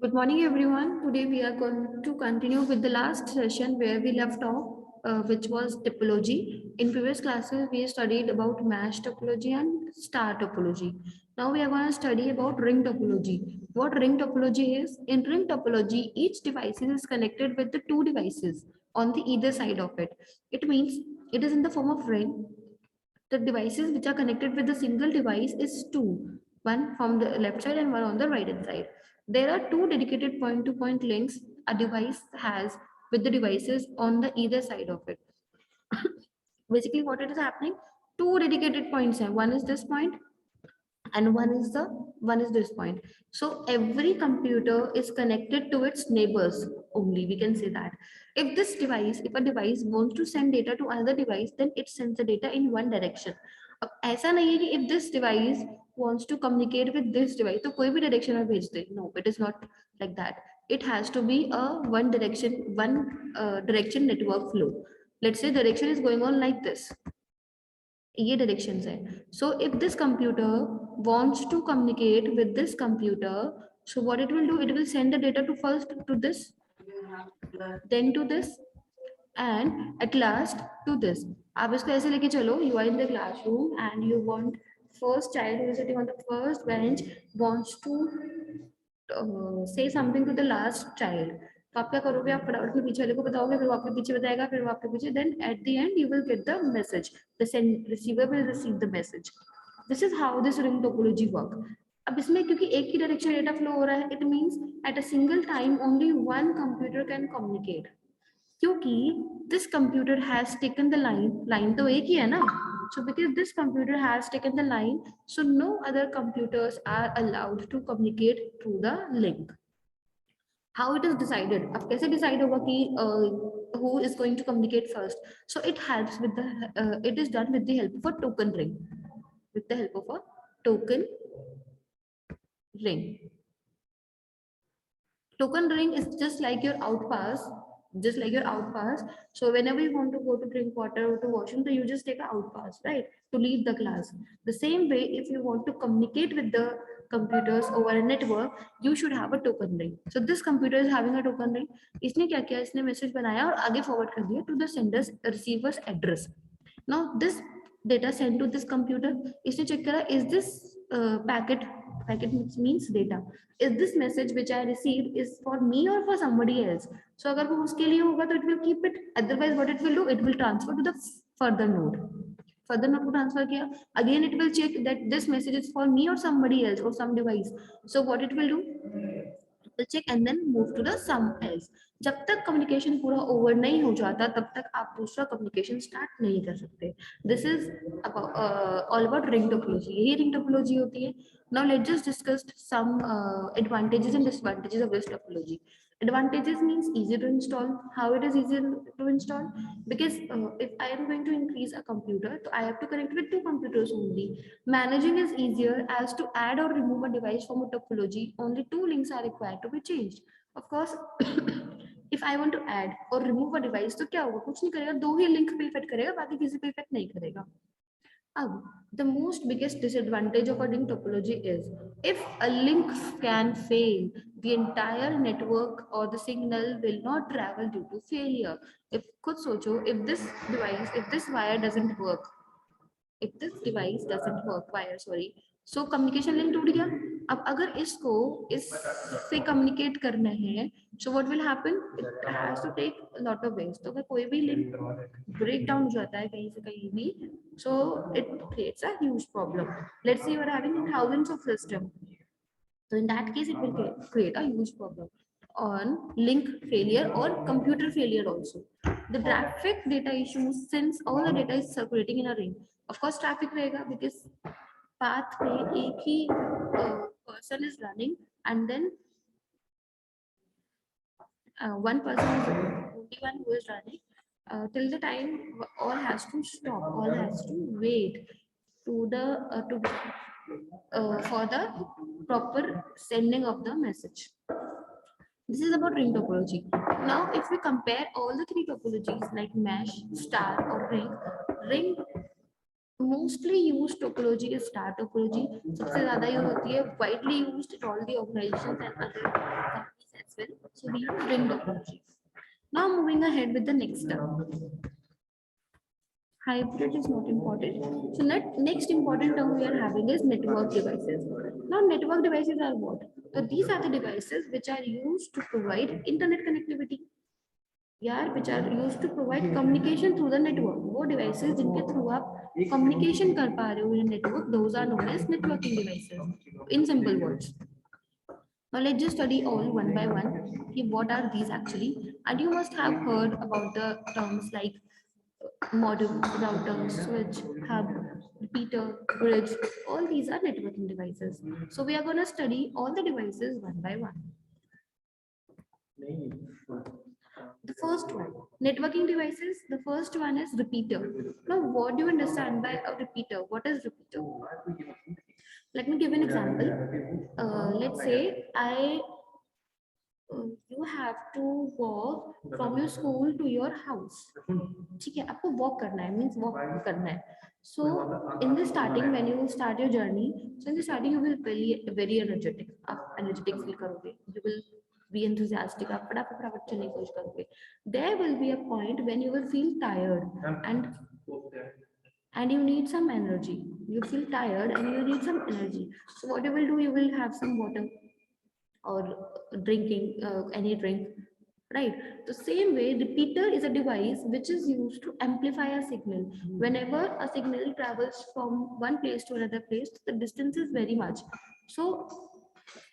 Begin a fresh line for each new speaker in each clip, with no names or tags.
Good morning, everyone. Today we are going to continue with the last session where we left off, which was topology. In previous classes, we studied about mesh topology and star topology. Now we are going to study about ring topology. What ring topology is? In ring topology, each device is connected with the two devices on the either side of it. It means it is in the form of ring. The devices which are connected with a single device is two, one from the left side and one on the right hand side. There are two dedicated point to point links a device has with the devices on the either side of it. Basically what it is happening, two dedicated points are, one is this point and one is this point. So every computer is connected to its neighbors only, we can say that. If a device wants to send data to another device, then it sends the data in one direction. अब ऐसा नहीं है कि if this device wants to communicate with this device तो कोई भी direction में भेज दे. No, it is not like that. It has to be a one direction network flow. Let's say direction is going on like this, ये directions है. So if this computer wants to communicate with this computer, so what it will do, it will send the data to first to this, then to this, and at last to this. आप इसको ऐसे लेके चलो, you are in the classroom and you want first child who is sitting on the first bench wants to say something to the last child. तो आप क्या करोगे, आप फटाफट में पीछे वाले को बताओगे, फिर वो आपके पीछे बताएगा, फिर वो आपके पीछे, then at the end you will get the message, the send receiver will receive the message. This is how this ring topology work. अब इसमें क्योंकि एक ही डायरेक्शन डेटा फ्लो हो रहा है, it means at a single time only one computer can communicate. क्योंकि this computer has taken the line तो एक ही है ना. So because this computer has taken the line, so no other computers are allowed to communicate through the link. How it is decided, अब कैसे decide होगा कि who is going to communicate first? So it helps with the it is done with the help of a token ring, with the help of a token ring. Token ring is just like your outpass, just like your outpass. So whenever you want to go to drink water or to washroom, so you just take an outpass, right, to leave the class. The same way, if you want to communicate with the computers over a network, you should have a token ring. So this computer is having a token ring. इसने क्या किया, इसने message बनाया और आगे forward कर दिया to the sender's receiver's address. Now this data sent to this computer, इसने check करा, is this packet means data, is this message which I received is for me or for somebody else? So अगर वो उसके लिए होगा तो it will keep it, otherwise what it will do, it will transfer to the further node. Further node को transfer किया, again it will check that this message is for me or somebody else or some device. So what it will do, will check and then move to the some else. जब तक communication पूरा over नहीं हो जाता तब तक आप दूसरा कम्युनिकेशन स्टार्ट नहीं कर सकते. This is all about ring topology, यही रिंग टोपोलॉजी होती है. Now let's just discuss some advantages and disadvantages of this topology. Advantages means easy to install. How it is easy to install? Because if I am going to increase a computer, so I have to connect with two computers only. Managing is easier, as to add or remove a device from a topology, only two links are required to be changed. Of course, if I want to add or remove a device, तो क्या होगा, कुछ नहीं करेगा, दो ही link पे effect करेगा, बाकी किसी पे इफेक्ट नहीं करेगा. The most biggest disadvantage of a link topology is if a link can fail, the entire network or the signal will not travel due to failure. If खुद सोचो, if this wire doesn't work, if this device doesn't work, wire sorry, so communication link टूट गया. अब अगर इसको इससे communicate करना है, so what will happen, it has to take a lot of ways. तो अगर कोई भी link break down हो जाता है कहीं से कहीं भी, so it creates a huge problem. Let's say you are having thousands of system, so in that case it will create a huge problem on link failure or computer failure also. The traffic data issues, since all the data is circulating in a ring, of course traffic रहेगा, because path में एक ही person is running, and then one person is only one who is running, till the time all has to stop, all has to wait to the for the proper sending of the message. This is about ring topology. Now, if we compare all the three topologies like mesh, star, or ring Mostly used topology is star topology. सबसे ज़्यादा use होती है, widely used in all the organizations and other companies as well. So we use ring topology. Now moving ahead with the next term. Hybrid is not important. So next important term we are having is network devices. Now network devices are what? So these are the devices which are used to provide internet connectivity. यार which are used to provide communication through the network. वो devices जिनके through आप communication कर पा रहे हो in network, those are known as networking devices. In simple words. Now let's just study all one by one. Okay, what are these actually? And you must have heard about the terms like modem, router, switch, hub, repeater, bridge. All these are networking devices. So we are going to study all the devices one by one. The first one, networking devices. The first one is repeater. Now, what do you understand by a repeater? What is repeater? Let me give an example. Let's say you have to walk from your school to your house. ठीक है, आपको walk करना है, means walk करना है. So in the starting, when you start your journey, so in the starting you will feel very energetic. आप energetic feel करोगे. You will be enthusiastic. आप फटाफट फटाफट चलने की कोशिश करोगे. There will be a point when you will feel tired and you need some energy. You feel tired and you need some energy. So what you will do, you will have some water or drinking any drink, right? The same way, repeater is a device which is used to amplify a signal. Whenever a signal travels from one place to another place, the distance is very much. So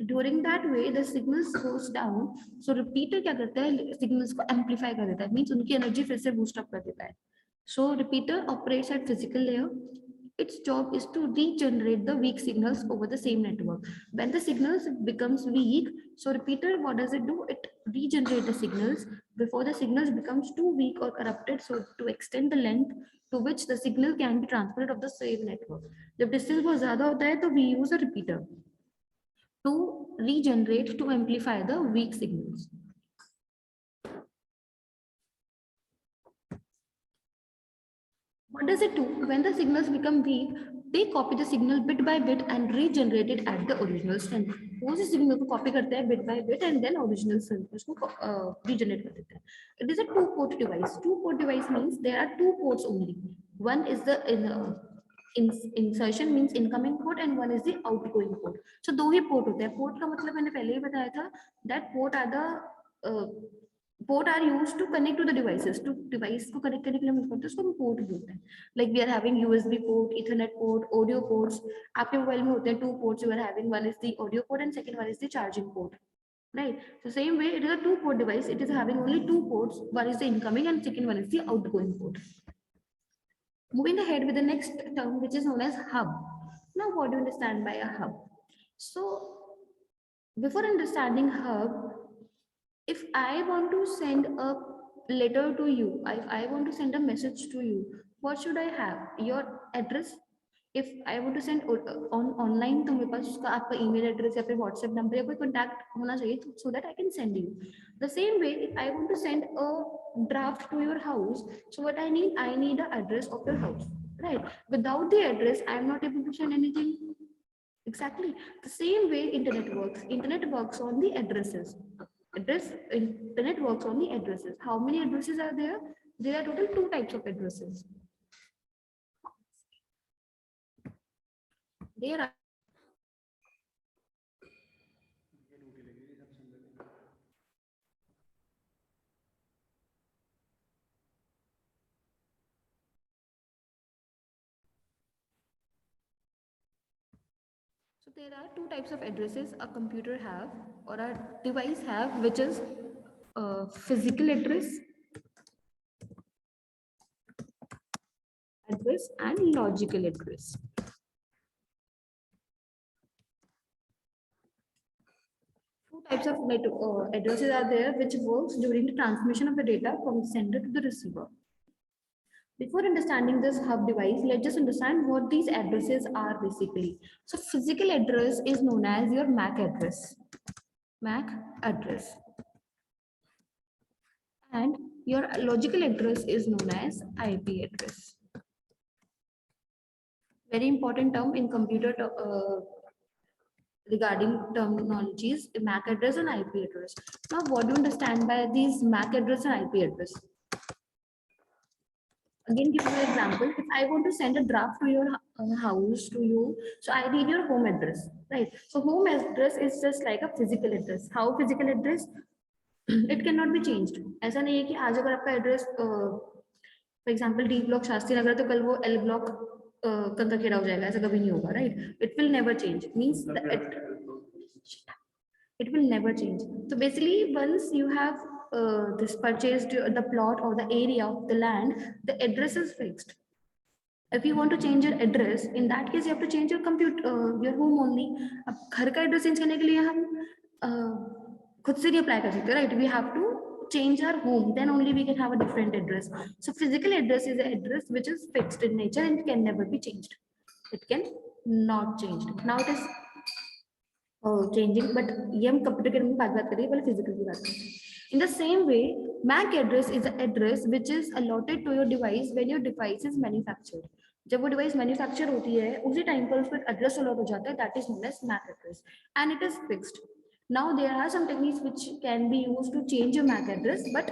during that way the signals goes down. So repeater क्या करता है, signals को amplify कर देता है, means उनकी energy फिर से boost up कर देता है. So repeater operates at physical layer. Its job is to regenerate the weak signals over the same network. When the signals becomes weak, so repeater, what does it do? It regenerates the signals before the signals becomes too weak or corrupted, so to extend the length to which the signal can be transferred of the same network. जब distance बहुत ज़्यादा होता है तो we use a repeater to regenerate, to amplify the weak signals. What does it do? When the signals become weak, they copy the signal bit by bit and regenerate it at the original strength. वो उस signal को copy करते हैं bit by bit and then original strength उसको regenerate कर देते हैं. It is a two-port device. Two-port device means there are two ports only. One is the insertion means incoming port and one is the outgoing port. So दो ही port होते हैं. Port का मतलब मैंने पहले ही बताया था that port are the port are used to connect to the devices. To device को connect करने के लिए use करते हैं, उसको हम port बोलते हैं. Like we are having USB port, Ethernet port, audio ports. आपके मोबाइल में होते हैं two ports you are having. One is the audio port and second one is the charging port. Right. So same way, it is a two-port device. It is having only two ports. One is the incoming and second one is the outgoing port. Moving ahead with the next term, which is known as hub. Now, what do you understand by a hub? So before understanding hub, if I want to send a letter to you, if I want to send a message to you, what should I have? Your address. If I want to send on online, तो मेरे पास उसका आपका email address या फिर WhatsApp number या कोई contact होना चाहिए so that I can send you. The same way, if I want to send a draft to your house, so what I need the address of your house, right? Without the address, I am not able to send anything. Exactly. The same way internet works. Internet works on the addresses. Internet works on the addresses. How many addresses are there? There are total two types of addresses. There are So there are two types of addresses a computer have or a device have, which is physical address and logical address. Two types of addresses are there which works during the transmission of the data from the sender to the receiver. Before understanding this hub device, let's just understand what these addresses are basically. So physical address is known as your MAC address. MAC address. And your logical address is known as IP address. Very important term in computer regarding terminologies, MAC address and IP address. Now, what do you understand by these MAC address and IP address? Again, give you an example. If I want to send a draft to your house to you, so I need your home address, right? So home address is just like a physical address. How physical address? It cannot be changed. ऐसा नहीं है कि आज अगर आपका address for example D block Shastri Nagar तो कल वो एल ब्लॉक कंकाखेड़ा हो जाएगा, ऐसा कभी नहीं होगा, right? It will never change, means it will never change. So basically, once you have this purchased the plot or the area of the land, the address is fixed. If you want to change your address, in that case you have to change your computer, your home only. अब घर का address change करने के लिए हम खुद से नहीं अप्लाई कर सकते, right? We have to change our home, then only we can have a different address. So physical address is an address which is fixed in nature and can never be changed. It can not changed. Now it is changing, but ये हम computer के बात कर रहे हैं, पहले physical की बात करते हैं. In the same way, MAC address is an address which is allotted to your device when your device is manufactured. जब वो डिवाइस मैन्युफैक्चर होती है उसी टाइम पर उसको एड्रेस अलॉट हो जाता है, that is known as MAC address and it is fixed. Now there are some techniques which can be used to change your MAC address, but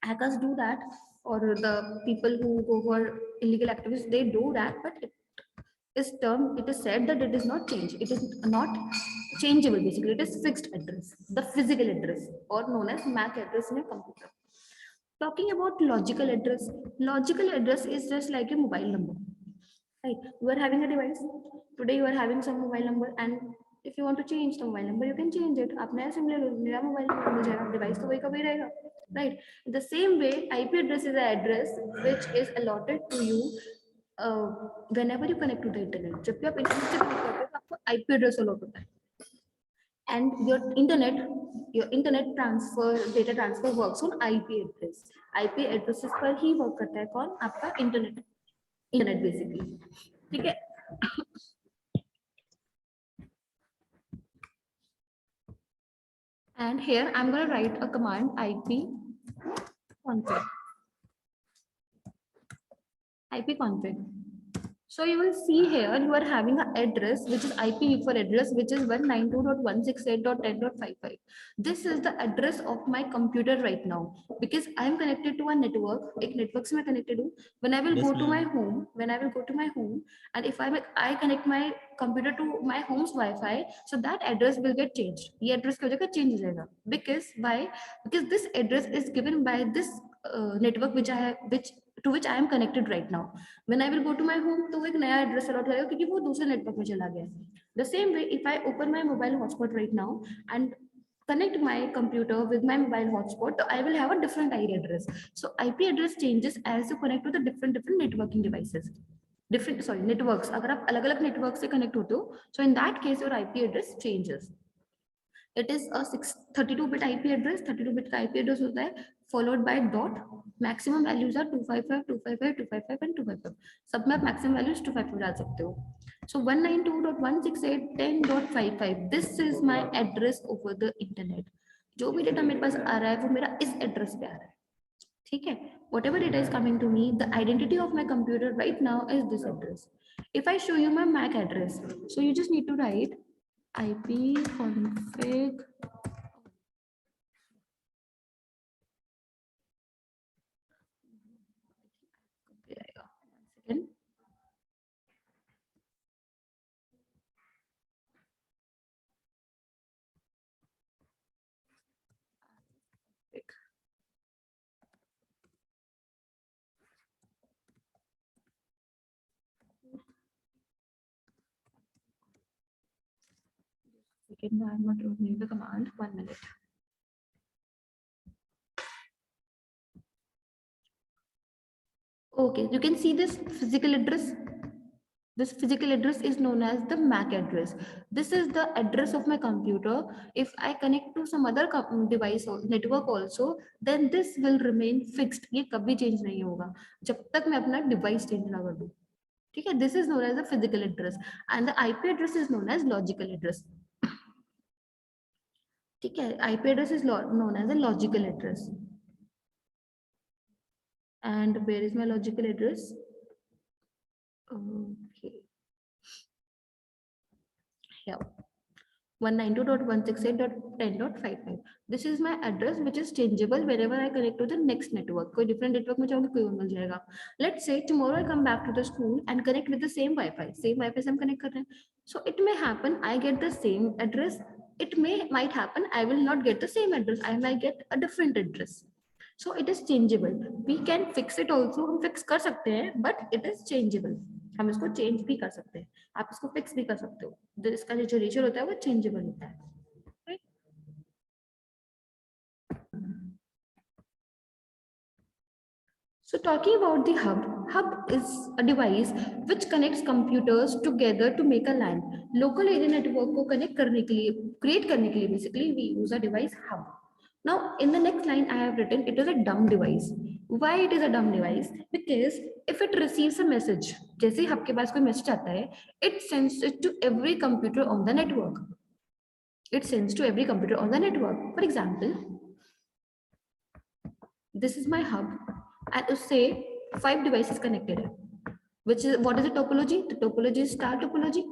hackers do that, or the people who go for illegal activities, they do that, but it is said that it is not changed, it is not changeable. Basically it is fixed address, the physical address, or known as MAC address in a computer. Talking about logical address is just like a mobile number, right? You are having a device today, you are having some mobile number, and if you want to change the mobile number, you can change it. आप नया SIM ले लो, मेरा mobile number मिल जाएगा, device तो वही का वही रहेगा, right? In the same way, IP address is an address which is allotted to you whenever you connect to the internet. जब भी आप इंटरनेट से कनेक्ट करते हो तो आपको IP address allot होता है, and your internet transfer, data transfer works on IP address. IP addresses पर ही वर्क करता है कौन? आपका इंटरनेट बेसिकली, ठीक है? And here I'm going to write a command ipconfig. So you will see here you are having an address which is IP for address which is 192.168.10.55. This is the address of my computer right now because I am connected to a network. एक network से मैं connected हूँ. When I will go to my home, and if I connect my computer to my home's Wi-Fi, so that address will get changed. ये address की वजह का change हो जाएगा. Because why? Because this address is given by this network to which I am connected right now. When I will go to my home, तो वो एक नया एड्रेस अलॉट करेगा क्योंकि वो दूसरे नेटवर्क में चला गया. The same way, if I open my mobile hotspot right now and connect my computer with my mobile hotspot, I will have a different IP address. So IP address changes as you connect to the different networking devices. Networks. अगर आप अलग-अलग network से connect होते हो, so in that case your IP address changes. It is a 32-bit IP address. 32-bit का IP address होता है, followed by dot. Maximum values are 255, 255, 255, and 255. सब में आप maximum values 255 डाल सकते हो. So 192.168.10.55. This is my address over the internet. जो भी डेटा मेरे पास आ रहा है वो मेरा इस एड्रेस पे आ रहा है, ठीक है? Whatever data is coming to me, the identity of my computer right now is this address. If I show you my MAC address, so you just need to write ipconfig second, I'm not opening the command. 1 minute. Okay, you can see this physical address. This physical address is known as the MAC address. This is the address of my computer. If I connect to some other device or network also, then this will remain fixed. ये कभी change नहीं होगा जब तक मैं अपना device change ना कर दूँ. ठीक है? This is known as the physical address, and the IP address is known as logical address. ठीक है? IP address is known as a logical address. And where is my logical address? Okay. here. 192.168.10.55. This is my address which is changeable whenever I connect to the next network. कोई different network में जाऊँगी कोई और मिल जाएगा. Let's say tomorrow I come back to the school and connect with the same Wi-Fi. Same Wi-Fi से हम connect कर रहे हैं. So it may happen I get the same address. It might happen I will not get the same address. I might get a different address. So it is changeable. We can fix it also. हम fix कर सकते हैं, but it is changeable. हम इसको change भी कर सकते हैं, आप इसको फिक्स भी कर सकते हो. इसका जो नेचर होता है वो चेंजेबल होता है. So talking about the hub is a device which connects computers together to make a LAN. Local area network को connect करने के लिए, create करने के लिए basically we use a device hub. Now in the next line I have written it is a dumb device. Why it is a dumb device? Because if it receives a message, जैसे ही hub के पास कोई message आता है, it sends it to every computer on the network. It sends to every computer on the network. For example, this is my hub and उससे 5 devices connected है. Which is what is the topology? The topology is star topology.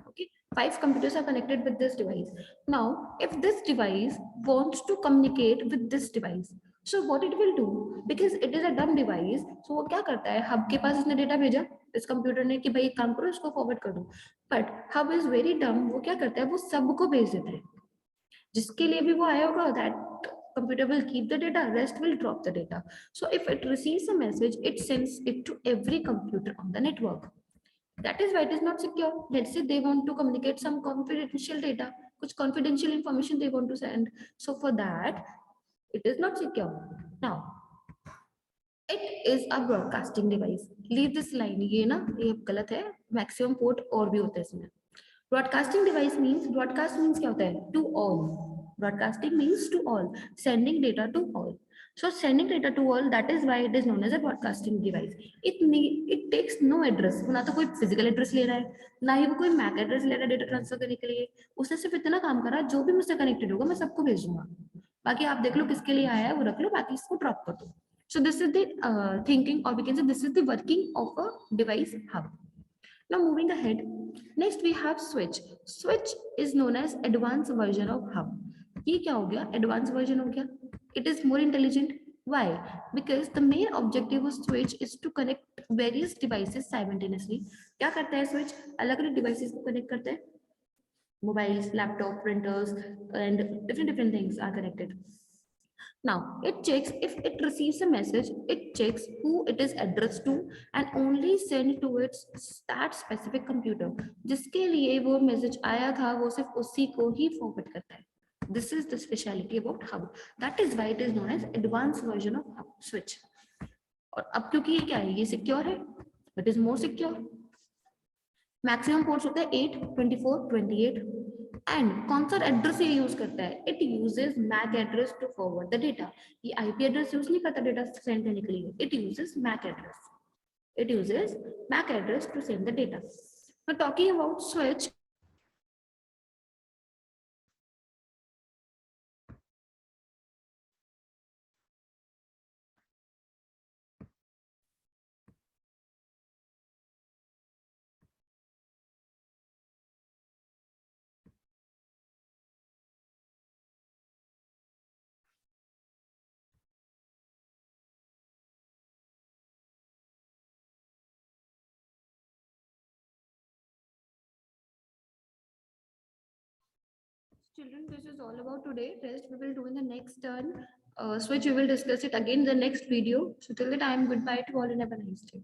Okay, 5 computers are connected with this device. Now, if this device wants to communicate with this device, so what it will do, because it is a dumb device, so वो क्या करता है, hub के पास इसने data भेजा इस computer ने कि भाई एक काम करो इसको फॉरवर्ड कर दो. But hub is very dumb, वो क्या करता है, वो सबको भेज देता है. जिसके लिए भी वो आया होगा that computer will keep the data, rest will drop the data. So if it receives a message, it sends it to every computer on the network. That is why it is not secure. Let's say they want to communicate some confidential data, कुछ confidential information they want to send. So for that, it is not secure. Now, it is a broadcasting device. Leave this line. ये ना ये गलत है. Maximum port और भी होते हैं इसमें. Broadcasting device means, broadcast means क्या होता है? To all. Broadcasting means to all, sending data to all. So sending data to all, that is why it is known as a broadcasting device. It takes no address. ना तो कोई physical address ले रहा है, ना ही वो कोई MAC address ले रहा है data transfer करने के लिए. उसने सिर्फ इतना काम करा, जो भी मुझसे connected होगा मैं सबको भेज दूंगा. बाकी आप देख लो किसके लिए आया है वो रख लो, बाकी इसको drop कर दो. So this is the thinking, or we can say this is the working of a device hub. Now moving ahead, next we have switch. Switch is known as advanced version of hub. ये क्या हो गया? Advanced version हो गया. It is more intelligent. Why? Because the main objective of switch is to connect various devices simultaneously. क्या करता है switch? अलग-अलग devices को connect करता है. Mobiles, laptop, printers, and different things are connected. Now it checks if it receives a message, it checks who it is addressed to and only send to its that specific computer. जिसके लिए वो message आया था वो सिर्फ उसी को ही forward करता है. This is the speciality about hub. That is why it is known as advanced version of hub switch. और अब क्योंकि ये क्या है, ये secure है, it is more secure. Maximum ports होता है 8, 24, 28. एंड कौन सा एड्रेस ये यूज करता है? It uses MAC address to forward the data. ये आईपी एड्रेस यूज नहीं करता डेटा सेंड करने के लिए. It uses MAC address. It uses MAC address to send the data. Now talking about switch. Children, this is all about today. Rest we will do in the next turn. Switch we will discuss it again in the next video. So till the time, goodbye to all and have a nice day.